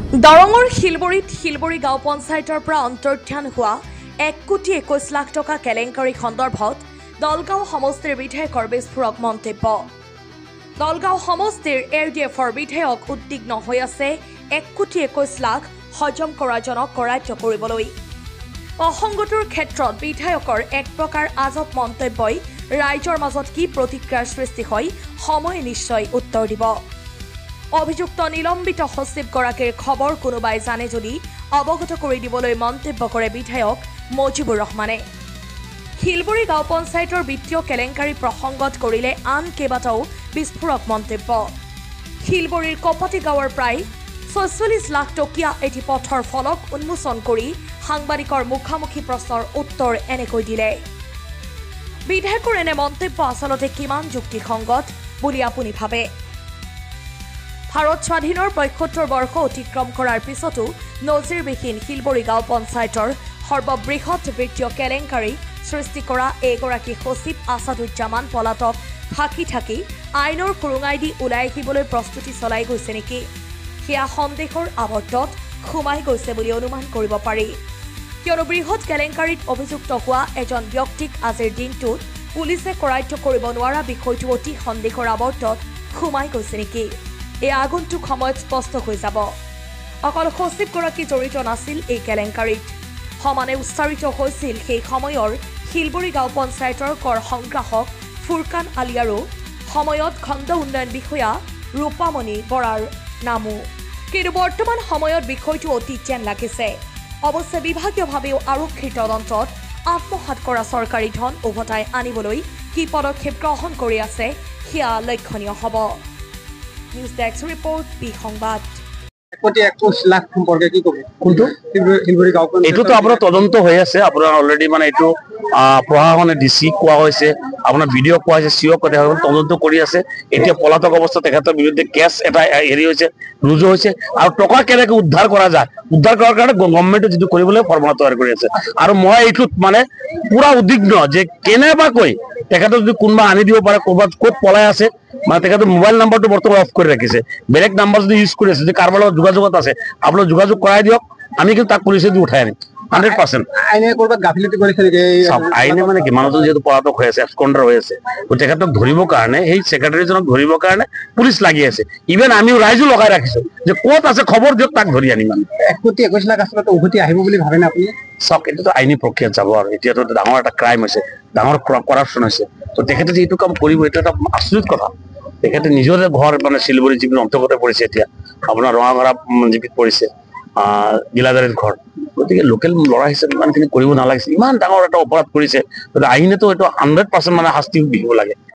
দৰঙৰ শিলবৰী গাঁও পঞ্চায়তৰ পৰা অন্তৰ্ধান হোৱা 1,21 লাখ টকা কেলেংকাৰী সন্দৰ্ভত দলগাঁও সমষ্টিৰ বিধায়কৰ বিস্ফোৰক মন্তব্য। দলগাঁও সমষ্টিৰ LDFৰ বিধায়ক উদ্বিগ্ন হৈ আছে 1,21 লাখ হজম কৰাজনক কৰায়ত্ব কৰিবলৈ। অসংগতিৰ ক্ষেত্ৰত বিধায়কৰ এক প্ৰকাৰ আজব মন্তব্যই ৰাইজৰ মাজত কি প্ৰতিক্ৰিয়াৰ সৃষ্টি হয় সময়ে নিশ্চয় উত্তৰ দিব। অভিযুক্ত নিলম্বিত সচিবগৰাকীৰ খবৰ কোনোবাই জানে যদি অৱগত কৰি দিবলৈ মন্তব্য কৰে বিধায়ক মজিবুৰ ৰহমানে। শিলবৰী গাঁও পঞ্চায়তৰ বিত্তীয় কেলেংকাৰী প্ৰসংগত কৰিলে আন কেইবাটাও বিস্ফোৰক মন্তব্য। শিলবৰীৰ কপাটি গাঁৱৰ প্ৰায় ৪৬ লাখ টকীয়া এটি পথৰ ফলক উন্মোচন কৰি সাংবাদিকৰ মুখামুখি প্ৰশ্নৰ উত্তৰ এনেকৈ দিলে। বিধায়কৰ এনে মন্তব্য আচলতে কিমান যুক্তিসংগত বুলি আপুনি ভাবে? ভাৰত স্বাধীনৰ ৭৫ বৰ্ষ অতিক্ৰম কৰাৰ পিছতো নজিৰবিহীন শিলবৰী গাঁও পঞ্চায়তৰ সৰ্ববৃহৎ বিত্তীয় কেলেংকাৰী সৃষ্টি কৰা এগৰাকী সচিব আছাদুজ্জামান পলাতক থাকি থাকি আইনৰ সুৰুঙাই দি ওলাই আহিবলৈ প্ৰস্তুতি চলাই গৈছে নেকি? সেয়া সন্দেহৰ আৱদ্ধত সোমাই গৈছে বুলি অনুমান কৰিব পাৰি। কিয়নো বৃহৎ কেলেংকাৰীত অভিযুক্ত হোৱা এজন ব্যক্তিক আজিৰ দিনটোত পুলিচে কৰায়ত্ব কৰিব নোৱাৰা বিষয়টো অতি সন্দেহৰ আৱদ্ধত সোমাই গৈছে নেকি? এই আগন্তুক সময়ত স্পষ্ট হৈ যাব। অকল সচিবগৰাকী জড়িত নাছিল এই কেলেংকাৰীত, সমানে উচ্চাৰিত হৈছিল সেই সময়ৰ শিলবৰী গাঁও পঞ্চায়তৰ কৰ সংগ্ৰাহক ফুৰকান আলী আৰু সময়ত খণ্ড উন্নয়ন বিষয়া ৰূপামণি বৰাৰ নামো। কিন্তু বৰ্তমান সময়ত বিষয়টো অতীত যেন লাগিছে। অৱশ্যে বিভাগীয়ভাৱেও আৰক্ষীৰ তদন্তত আত্মসাৎ কৰা চৰকাৰী ধন উভতাই আনিবলৈ কি পদক্ষেপ গ্ৰহণ কৰি আছে সেয়া লক্ষণীয় হ'ব। নিউজ ডেস্ক ৰিপৰ্ট বি সংবাদ। 1,21 লাখ সম্পৰ্কে কি ক'ব? কোনটো শিলবৰী গাঁও এইটোতো আপোনাৰ তদন্ত হৈ আছে। আপোনাৰ অলৰেডি মানে এইটো প্ৰশাসনে ডিচি কোৱা হৈছে, আপোনাৰ ভিডিঅ' কোৱা হৈছে, চিঅ' তদন্ত কৰি আছে। এতিয়া পলাতক অৱস্থা তেখেতৰ বিৰুদ্ধে কেছ এটা হেৰি হৈছে, ৰুজু হৈছে আৰু টকা কেনেকৈ উদ্ধাৰ কৰা যায়, উদ্ধাৰ কৰাৰ কাৰণে গভৰ্ণমেণ্টে যিটো কৰিবলৈ ফৰ্মুলা তৈয়াৰ কৰি আছে। আৰু মই এইটোত মানে পুৰা উদ্বিগ্ন যে কেনেবাকৈ তেখেতক যদি কোনোবা আনি দিব পাৰে, ক'ৰবাত ক'ত পলাই আছে, মানে তেখেতৰ মোবাইল নাম্বাৰটো বৰ্তমান অফ কৰি ৰাখিছে। বেলেগ নাম্বাৰ যদি ইউজ কৰি আছে, যদি কাৰোবাৰ লগত যোগাযোগত আছে, আপোনালোক যোগাযোগ কৰাই দিয়ক, আমি কিন্তু তাক পুলিচে দি উঠাই আনিম 100%। আইনে ক'ৰবাত গাফিলতি কৰিছে নেকি? আইনে মানে কি, মানুহজন যিহেতু পলাতক হৈ আছে, এক্সকণ্ডাৰ হৈ আছে, তেখেতক ধৰিবৰ কাৰণে, সেই ছেক্ৰেটাৰীজনক ধৰিবৰ কাৰণে পুলিচ লাগি আছে। ইভেন আমিও ৰাইজো লগাই ৰাখিছো যে ক'ত আছে খবৰ দিয়ক, তাক ধৰি আনিম। 1,21 লাখ আচলতে উভতি আহিব বুলি ভাবেনে আপুনি? চাওক, এইটোতো আইনী প্ৰক্ৰিয়াত যাব আৰু এতিয়াতো ডাঙৰ এটা ক্ৰাইম হৈছে, ডাঙৰ কৰাপশ্যন হৈছে। তো তেখেতে যে এইটো কাম কৰিব, এইটো এটা আচৰিত কথা। তেখেতে নিজৰে ঘৰ মানে শিলবৰী যিটো অন্তৰ্গত পৰিছে, এতিয়া আপোনাৰ ৰঙাগড়া জিপিত পৰিছে, গিলাজাৰীৰ ঘৰ। গতিকে লোকেল ল'ৰা হিচাপে ইমানখিনি কৰিব নালাগিছিল। ইমান ডাঙৰ এটা অপৰাধ কৰিছে, গতিকে আইনেতো এইটো 100% মানে শাস্তি দিব লাগে।